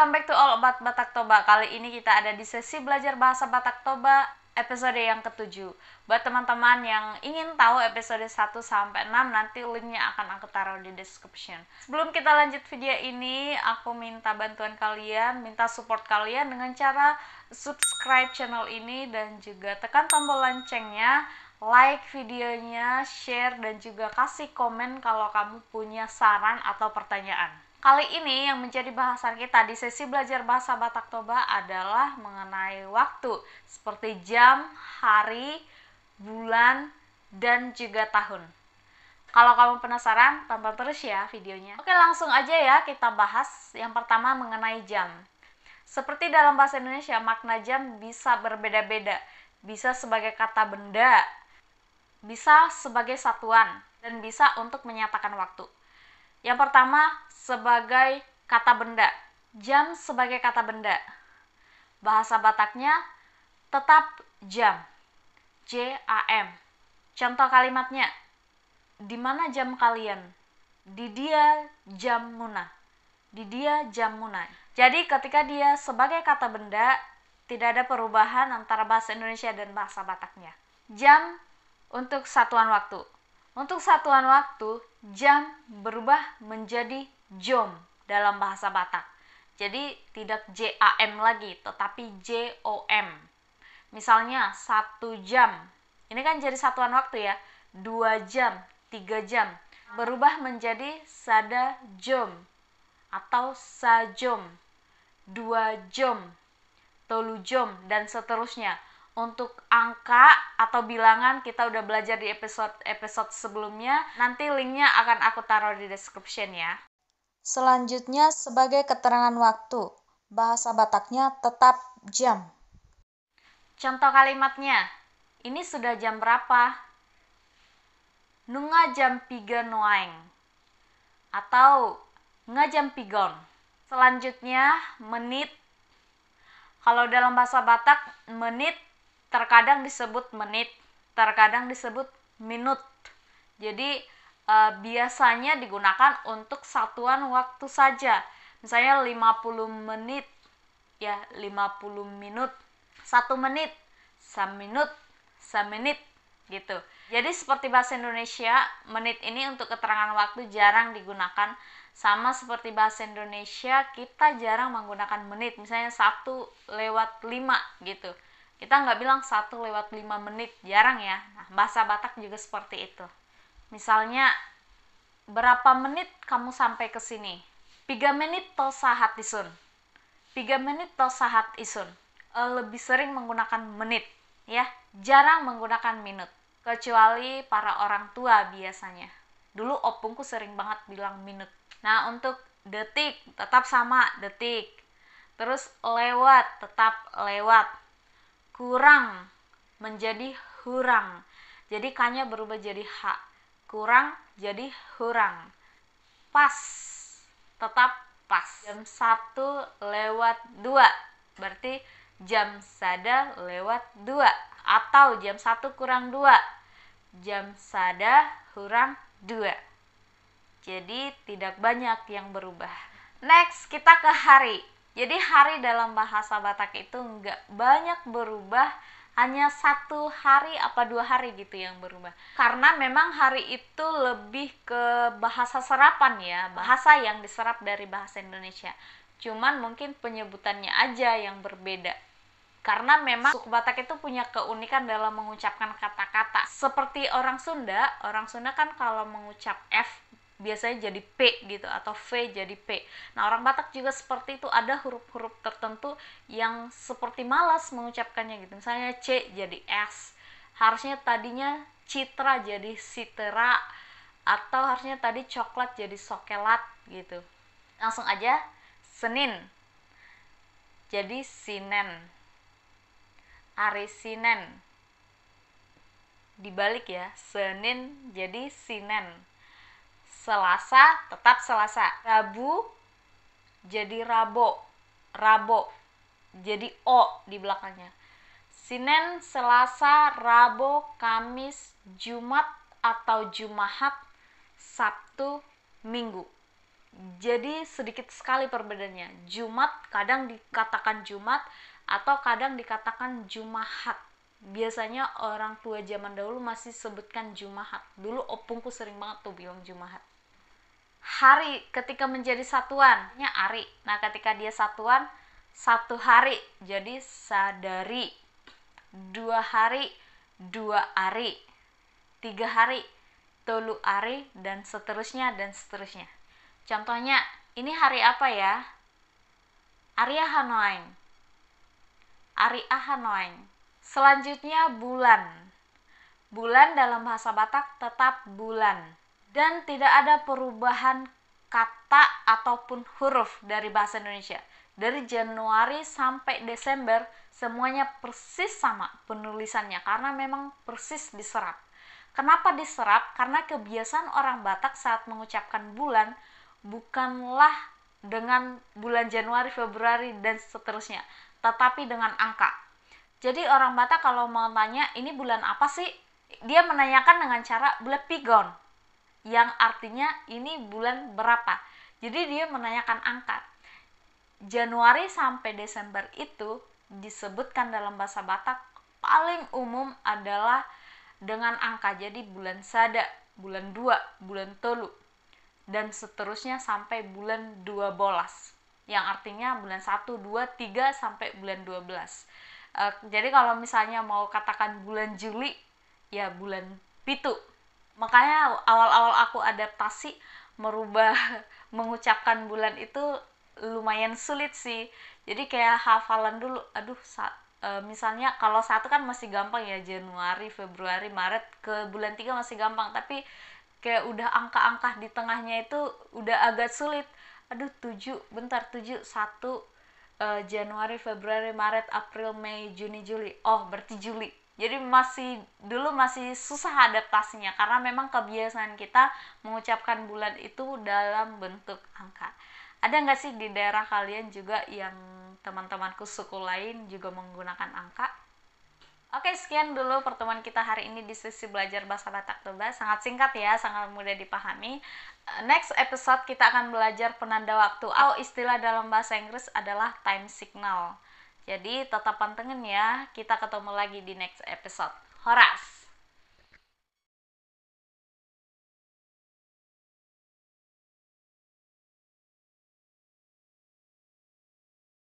welcome back to All About Batak Toba. Kali ini kita ada di sesi belajar bahasa Batak Toba episode yang ke-7. Buat teman-teman yang ingin tahu episode 1 sampai 6, nanti linknya akan aku taruh di description. Sebelum kita lanjut video ini, aku minta bantuan kalian, minta support kalian dengan cara subscribe channel ini dan juga tekan tombol loncengnya, like videonya, share, dan juga kasih komen kalau kamu punya saran atau pertanyaan. Kali ini yang menjadi bahasan kita di sesi belajar bahasa Batak Toba adalah mengenai waktu, seperti jam, hari, bulan, dan juga tahun. Kalau kamu penasaran, tonton terus ya videonya. Oke, langsung aja ya kita bahas. Yang pertama mengenai jam. Seperti dalam bahasa Indonesia, makna jam bisa berbeda-beda. Bisa sebagai kata benda, bisa sebagai satuan, dan bisa untuk menyatakan waktu. Yang pertama, sebagai kata benda. Jam sebagai kata benda. Bahasa Bataknya tetap jam. J-A-M. Contoh kalimatnya, di mana jam kalian? Di dia jam muna. Di dia jam muna. Jadi ketika dia sebagai kata benda, tidak ada perubahan antara bahasa Indonesia dan bahasa Bataknya. Jam untuk satuan waktu. Untuk satuan waktu, jam berubah menjadi jom dalam bahasa Batak. Jadi tidak JAM lagi, tetapi JOM. Misalnya 1 jam. Ini kan jadi satuan waktu ya. 2 jam, 3 jam. Berubah menjadi sada jom atau sajom, 2 jom, 3 jom, dan seterusnya. Untuk angka atau bilangan kita udah belajar di episode sebelumnya. Nanti linknya akan aku taruh di description ya. Selanjutnya sebagai keterangan waktu. Bahasa Bataknya tetap jam. Contoh kalimatnya, ini sudah jam berapa? Nunga jam 3 noaeng. Atau nga jam 3. Selanjutnya menit. Kalau dalam bahasa Batak, menit terkadang disebut menit, terkadang disebut minut. Jadi biasanya digunakan untuk satuan waktu saja. Misalnya 50 menit, ya 50 minut. 1 menit, saminut, saminit, gitu. Jadi seperti bahasa Indonesia, menit ini untuk keterangan waktu jarang digunakan. Sama seperti bahasa Indonesia, kita jarang menggunakan menit. Misalnya 1/5 gitu. Kita nggak bilang 1/5 menit, jarang ya. Nah, bahasa Batak juga seperti itu. Misalnya, berapa menit kamu sampai ke sini? 3 menit to sahat isun. 3 menit to sahat isun. Lebih sering menggunakan menit, ya. Jarang menggunakan minut. Kecuali para orang tua biasanya. Dulu opungku sering banget bilang minut. Nah, untuk detik tetap sama, detik. Terus lewat, tetap lewat. Kurang menjadi hurang. Jadi K-nya berubah jadi H. Kurang jadi hurang. Pas, tetap pas. Jam 1/2. Berarti jam sada lewat 2. Atau jam 1:2. Jam sada kurang 2. Jadi tidak banyak yang berubah. Next, kita ke hari. Jadi hari dalam bahasa Batak itu nggak banyak berubah, hanya 1 hari apa 2 hari gitu yang berubah. Karena memang hari itu lebih ke bahasa serapan ya, bahasa yang diserap dari bahasa Indonesia. Cuman mungkin penyebutannya aja yang berbeda. Karena memang suku Batak itu punya keunikan dalam mengucapkan kata-kata. Seperti orang Sunda kan kalau mengucap F biasanya jadi P gitu, atau V jadi P. Nah, orang Batak juga seperti itu, ada huruf-huruf tertentu yang seperti malas mengucapkannya gitu. Misalnya C jadi S. Harusnya tadinya citra jadi sitera, atau harusnya tadi coklat jadi sokelat gitu. Langsung aja, Senin jadi sinen. Hari Sinen. Dibalik ya, Senin jadi sinen. Selasa tetap Selasa. Rabu jadi Rabo. Rabo. Jadi O di belakangnya. Senin, Selasa, Rabu, Kamis, Jumat atau Jumahat, Sabtu, Minggu. Jadi sedikit sekali perbedaannya. Jumat kadang dikatakan Jumat atau kadang dikatakan Jumahat. Biasanya orang tua zaman dahulu masih sebutkan Jumahat. Dulu opungku sering banget tuh bilang Jumahat. Hari ketika menjadi satuannya ari. Nah, ketika dia satuan, satu hari jadi sadari. 2 hari, 2 ari. 3 hari, telu ari, dan seterusnya dan seterusnya. Contohnya, ini hari apa ya? Arya Hanoing. Ari Ahanoing. Selanjutnya bulan. Bulan dalam bahasa Batak tetap bulan. Dan tidak ada perubahan kata ataupun huruf dari bahasa Indonesia. Dari Januari sampai Desember semuanya persis sama penulisannya karena memang persis diserap. Kenapa diserap? Karena kebiasaan orang Batak saat mengucapkan bulan bukanlah dengan bulan Januari, Februari, dan seterusnya, tetapi dengan angka. Jadi orang Batak kalau mau tanya ini bulan apa sih, dia menanyakan dengan cara bulan pigon, yang artinya ini bulan berapa. Jadi dia menanyakan angka. Januari sampai Desember itu disebutkan dalam bahasa Batak paling umum adalah dengan angka. Jadi bulan Sada, bulan 2, bulan Tolu, dan seterusnya sampai bulan 12, yang artinya bulan 1, 2, 3 sampai bulan 12. Jadi kalau misalnya mau katakan bulan Juli, ya bulan Pitu. Makanya awal-awal aku adaptasi merubah mengucapkan bulan itu lumayan sulit sih. Jadi kayak hafalan dulu. Aduh, misalnya kalau 1 kan masih gampang ya, Januari, Februari, Maret, ke bulan 3 masih gampang, tapi kayak udah angka-angka di tengahnya itu udah agak sulit. Aduh, 7, bentar, 7, 1, Januari, Februari, Maret, April, Mei, Juni, Juli. Oh, berarti Juli. Jadi dulu masih susah adaptasinya karena memang kebiasaan kita mengucapkan bulan itu dalam bentuk angka. Ada nggak sih di daerah kalian juga yang teman-temanku suku lain juga menggunakan angka? Oke, sekian dulu pertemuan kita hari ini di sesi belajar bahasa Batak Toba. Sangat singkat ya, sangat mudah dipahami. Next episode kita akan belajar penanda waktu atau istilah dalam bahasa Inggris adalah time signal. Jadi tetap pantengin ya, kita ketemu lagi di next episode. Horas!